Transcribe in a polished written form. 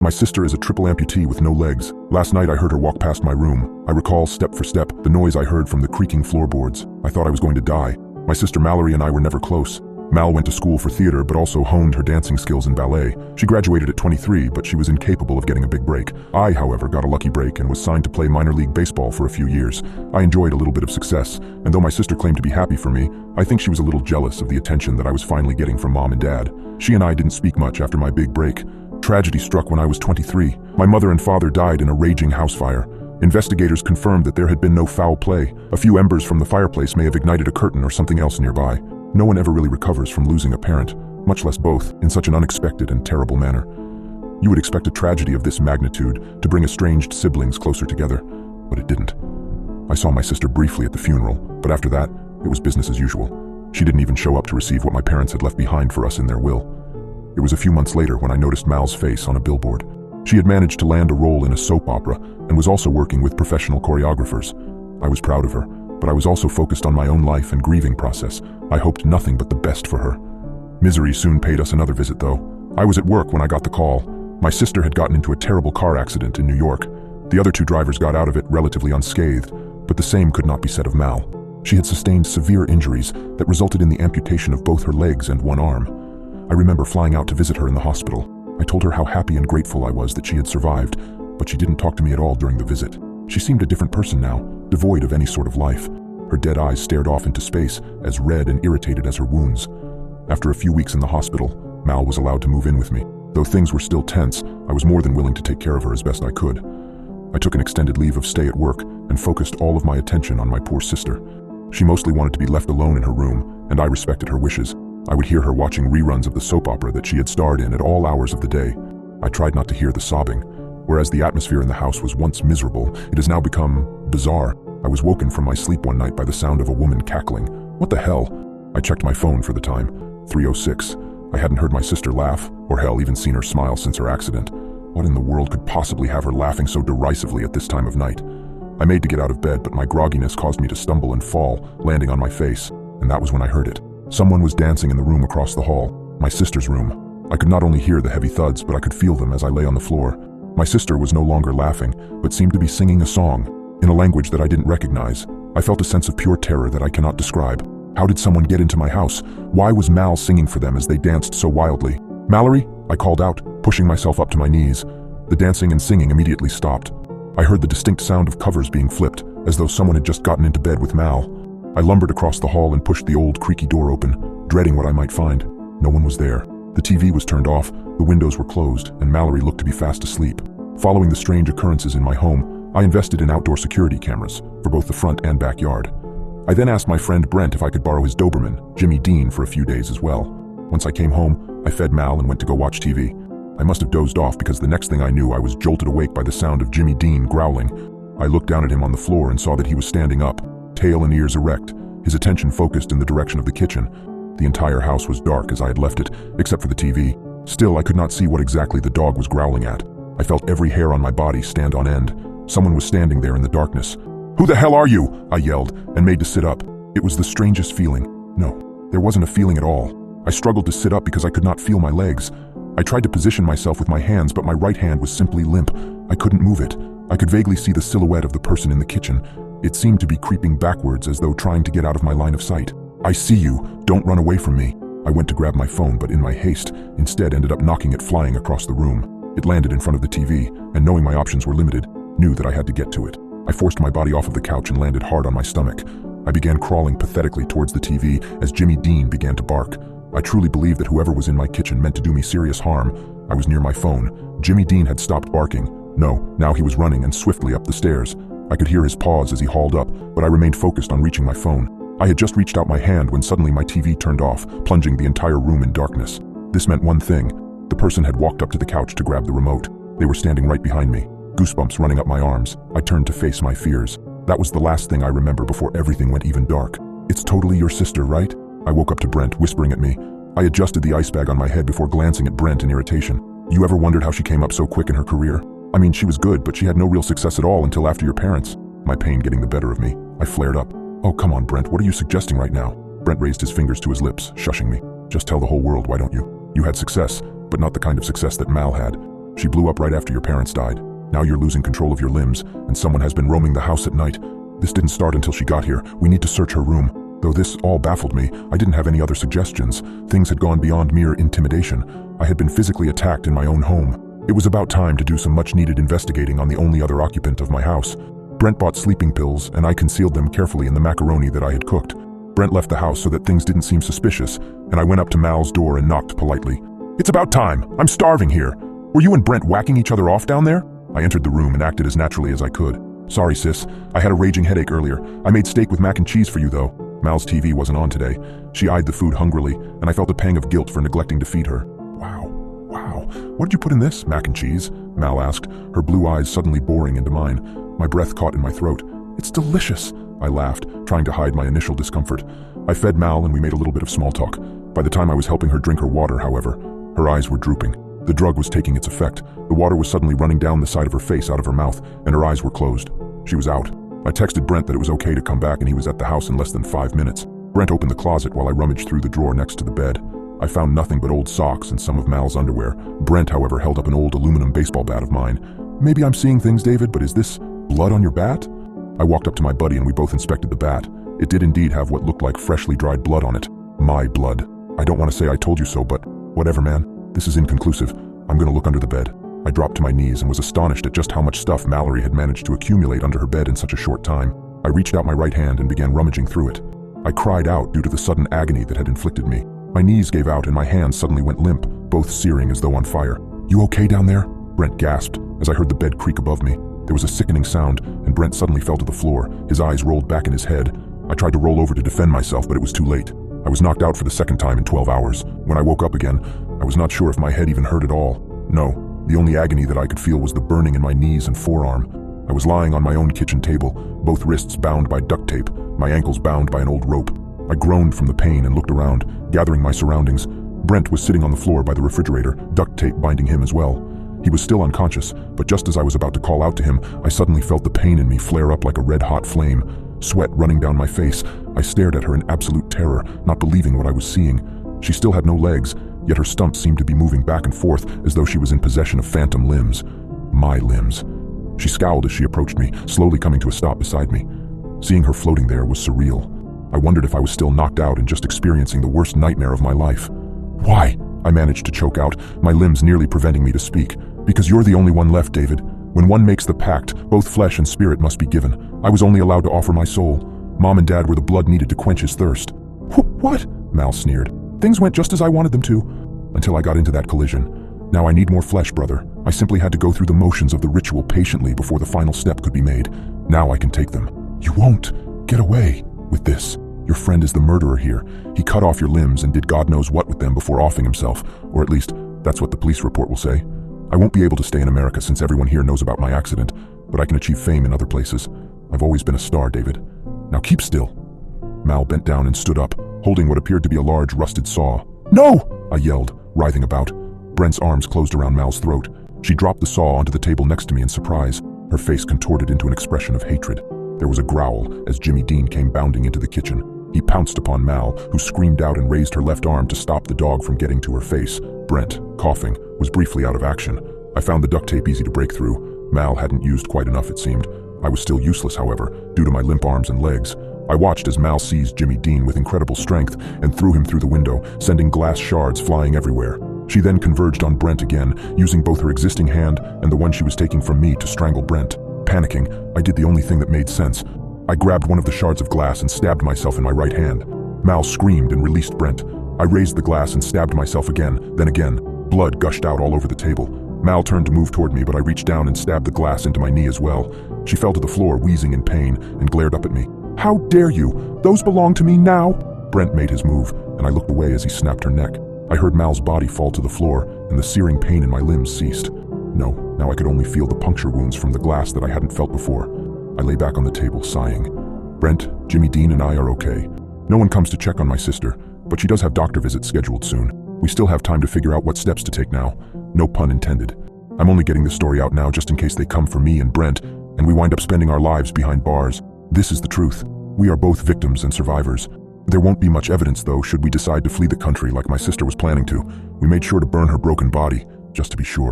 My sister is a triple amputee with no legs. Last night I heard her walk past my room. I recall, step for step, the noise I heard from the creaking floorboards. I thought I was going to die. My sister Mallory and I were never close. Mal went to school for theater but also honed her dancing skills in ballet. She graduated at 23, but she was incapable of getting a big break. I, however, got a lucky break and was signed to play minor league baseball for a few years. I enjoyed a little bit of success, and though my sister claimed to be happy for me, I think she was a little jealous of the attention that I was finally getting from Mom and Dad. She and I didn't speak much after my big break. Tragedy struck when I was 23. My mother and father died in a raging house fire. Investigators confirmed that there had been no foul play. A few embers from the fireplace may have ignited a curtain or something else nearby. No one ever really recovers from losing a parent, much less both, in such an unexpected and terrible manner. You would expect a tragedy of this magnitude to bring estranged siblings closer together, but it didn't. I saw my sister briefly at the funeral, but after that, it was business as usual. She didn't even show up to receive what my parents had left behind for us in their will. It was a few months later when I noticed Mal's face on a billboard. She had managed to land a role in a soap opera and was also working with professional choreographers. I was proud of her, but I was also focused on my own life and grieving process. I hoped nothing but the best for her. Misery soon paid us another visit, though. I was at work when I got the call. My sister had gotten into a terrible car accident in New York. The other two drivers got out of it relatively unscathed, but the same could not be said of Mal. She had sustained severe injuries that resulted in the amputation of both her legs and one arm. I remember flying out to visit her in the hospital. I told her how happy and grateful I was that she had survived, but she didn't talk to me at all during the visit. She seemed a different person now, devoid of any sort of life. Her dead eyes stared off into space, as red and irritated as her wounds. After a few weeks in the hospital, Mal was allowed to move in with me. Though things were still tense, I was more than willing to take care of her as best I could. I took an extended leave of stay at work and focused all of my attention on my poor sister. She mostly wanted to be left alone in her room, and I respected her wishes. I would hear her watching reruns of the soap opera that she had starred in at all hours of the day. I tried not to hear the sobbing. Whereas the atmosphere in the house was once miserable, it has now become bizarre. I was woken from my sleep one night by the sound of a woman cackling. What the hell? I checked my phone for the time. 3:06. I hadn't heard my sister laugh, or hell, even seen her smile since her accident. What in the world could possibly have her laughing so derisively at this time of night? I made to get out of bed, but my grogginess caused me to stumble and fall, landing on my face, and that was when I heard it. Someone was dancing in the room across the hall, my sister's room. I could not only hear the heavy thuds, but I could feel them as I lay on the floor. My sister was no longer laughing, but seemed to be singing a song, in a language that I didn't recognize. I felt a sense of pure terror that I cannot describe. How did someone get into my house? Why was Mal singing for them as they danced so wildly? "Mallory?" I called out, pushing myself up to my knees. The dancing and singing immediately stopped. I heard the distinct sound of covers being flipped, as though someone had just gotten into bed with Mal. I lumbered across the hall and pushed the old creaky door open, dreading what I might find. No one was there. The TV was turned off, the windows were closed, and Mallory looked to be fast asleep. Following the strange occurrences in my home, I invested in outdoor security cameras for both the front and backyard. I then asked my friend Brent if I could borrow his Doberman, Jimmy Dean, for a few days as well. Once I came home, I fed Mal and went to go watch TV. I must have dozed off because the next thing I knew I was jolted awake by the sound of Jimmy Dean growling. I looked down at him on the floor and saw that he was standing up, tail and ears erect, his attention focused in the direction of the kitchen. The entire house was dark as I had left it, except for the TV. Still, I could not see what exactly the dog was growling at. I felt every hair on my body stand on end. Someone was standing there in the darkness. "Who the hell are you?" I yelled, and made to sit up. It was the strangest feeling. No, there wasn't a feeling at all. I struggled to sit up because I could not feel my legs. I tried to position myself with my hands, but my right hand was simply limp. I couldn't move it. I could vaguely see the silhouette of the person in the kitchen. It seemed to be creeping backwards as though trying to get out of my line of sight. "I see you. Don't run away from me." I went to grab my phone, but in my haste, instead ended up knocking it flying across the room. It landed in front of the TV, and knowing my options were limited, knew that I had to get to it. I forced my body off of the couch and landed hard on my stomach. I began crawling pathetically towards the TV as Jimmy Dean began to bark. I truly believed that whoever was in my kitchen meant to do me serious harm. I was near my phone. Jimmy Dean had stopped barking. No, now he was running and swiftly up the stairs. I could hear his paws as he hauled up, but I remained focused on reaching my phone. I had just reached out my hand when suddenly my TV turned off, plunging the entire room in darkness. This meant one thing. The person had walked up to the couch to grab the remote. They were standing right behind me, goosebumps running up my arms. I turned to face my fears. That was the last thing I remember before everything went even dark. "It's totally your sister, right?" I woke up to Brent, whispering at me. I adjusted the ice bag on my head before glancing at Brent in irritation. "You ever wondered how she came up so quick in her career? I mean, she was good, but she had no real success at all until after your parents." My pain getting the better of me, I flared up. "Oh, come on, Brent, what are you suggesting right now?" Brent raised his fingers to his lips, shushing me. "Just tell the whole world, why don't you? You had success, but not the kind of success that Mal had. She blew up right after your parents died. Now you're losing control of your limbs, and someone has been roaming the house at night. This didn't start until she got here. We need to search her room. Though this all baffled me, I didn't have any other suggestions. Things had gone beyond mere intimidation. I had been physically attacked in my own home. It was about time to do some much-needed investigating on the only other occupant of my house. Brent bought sleeping pills, and I concealed them carefully in the macaroni that I had cooked. Brent left the house so that things didn't seem suspicious, and I went up to Mal's door and knocked politely. "It's about time. I'm starving here. Were you and Brent whacking each other off down there?" I entered the room and acted as naturally as I could. "Sorry, sis. I had a raging headache earlier. I made steak with mac and cheese for you, though." Mal's TV wasn't on today. She eyed the food hungrily, and I felt a pang of guilt for neglecting to feed her. Wow. What did you put in this, mac and cheese?" Mal asked, her blue eyes suddenly boring into mine. My breath caught in my throat. "It's delicious," I laughed, trying to hide my initial discomfort. I fed Mal and we made a little bit of small talk. By the time I was helping her drink her water, however, her eyes were drooping. The drug was taking its effect. The water was suddenly running down the side of her face out of her mouth, and her eyes were closed. She was out. I texted Brent that it was okay to come back and he was at the house in less than 5 minutes. Brent opened the closet while I rummaged through the drawer next to the bed. I found nothing but old socks and some of Mal's underwear. Brent, however, held up an old aluminum baseball bat of mine. "Maybe I'm seeing things, David, but is this blood on your bat?" I walked up to my buddy and we both inspected the bat. It did indeed have what looked like freshly dried blood on it. My blood. I don't want to say I told you so, but whatever, man. This is inconclusive. I'm gonna look under the bed. I dropped to my knees and was astonished at just how much stuff Mallory had managed to accumulate under her bed in such a short time. I reached out my right hand and began rummaging through it. I cried out due to the sudden agony that had inflicted me. My knees gave out and my hands suddenly went limp, both searing as though on fire. "You okay down there?" Brent gasped as I heard the bed creak above me. There was a sickening sound, and Brent suddenly fell to the floor, his eyes rolled back in his head. I tried to roll over to defend myself, but it was too late. I was knocked out for the second time in 12 hours. When I woke up again, I was not sure if my head even hurt at all. No, the only agony that I could feel was the burning in my knees and forearm. I was lying on my own kitchen table, both wrists bound by duct tape, my ankles bound by an old rope. I groaned from the pain and looked around, gathering my surroundings. Brent was sitting on the floor by the refrigerator, duct tape binding him as well. He was still unconscious, but just as I was about to call out to him, I suddenly felt the pain in me flare up like a red-hot flame. Sweat running down my face, I stared at her in absolute terror, not believing what I was seeing. She still had no legs, yet her stump seemed to be moving back and forth as though she was in possession of phantom limbs. My limbs. She scowled as she approached me, slowly coming to a stop beside me. Seeing her floating there was surreal. I wondered if I was still knocked out and just experiencing the worst nightmare of my life. "Why?" I managed to choke out, my limbs nearly preventing me to speak. "Because you're the only one left, David. When one makes the pact, both flesh and spirit must be given. I was only allowed to offer my soul. Mom and Dad were the blood needed to quench his thirst." "What?" Mal sneered. "Things went just as I wanted them to. Until I got into that collision. Now I need more flesh, brother. I simply had to go through the motions of the ritual patiently before the final step could be made. Now I can take them." "You won't get away with this. Your friend is the murderer here. He cut off your limbs and did God knows what with them before offing himself, or at least that's what the police report will say. I won't be able to stay in America since everyone here knows about my accident, but I can achieve fame in other places. I've always been a star, David. Now keep still." Mal bent down and stood up, holding what appeared to be a large rusted saw. "No!" I yelled, writhing about. Brent's arms closed around Mal's throat. She dropped the saw onto the table next to me in surprise, her face contorted into an expression of hatred. There was a growl as Jimmy Dean came bounding into the kitchen. He pounced upon Mal, who screamed out and raised her left arm to stop the dog from getting to her face. Brent, coughing, was briefly out of action. I found the duct tape easy to break through. Mal hadn't used quite enough, it seemed. I was still useless, however, due to my limp arms and legs. I watched as Mal seized Jimmy Dean with incredible strength and threw him through the window, sending glass shards flying everywhere. She then converged on Brent again, using both her existing hand and the one she was taking from me to strangle Brent. Panicking, I did the only thing that made sense. I grabbed one of the shards of glass and stabbed myself in my right hand. Mal screamed and released Brent. I raised the glass and stabbed myself again, then again. Blood gushed out all over the table. Mal turned to move toward me, but I reached down and stabbed the glass into my knee as well. She fell to the floor, wheezing in pain, and glared up at me. "How dare you? Those belong to me now!" Brent made his move, and I looked away as he snapped her neck. I heard Mal's body fall to the floor, and the searing pain in my limbs ceased. No, now I could only feel the puncture wounds from the glass that I hadn't felt before. I lay back on the table, sighing. Brent, Jimmy Dean, and I are okay. No one comes to check on my sister, but she does have doctor visits scheduled soon. We still have time to figure out what steps to take now. No pun intended. I'm only getting the story out now just in case they come for me and Brent, and we wind up spending our lives behind bars. This is the truth. We are both victims and survivors. There won't be much evidence, though, should we decide to flee the country like my sister was planning to. We made sure to burn her broken body, just to be sure.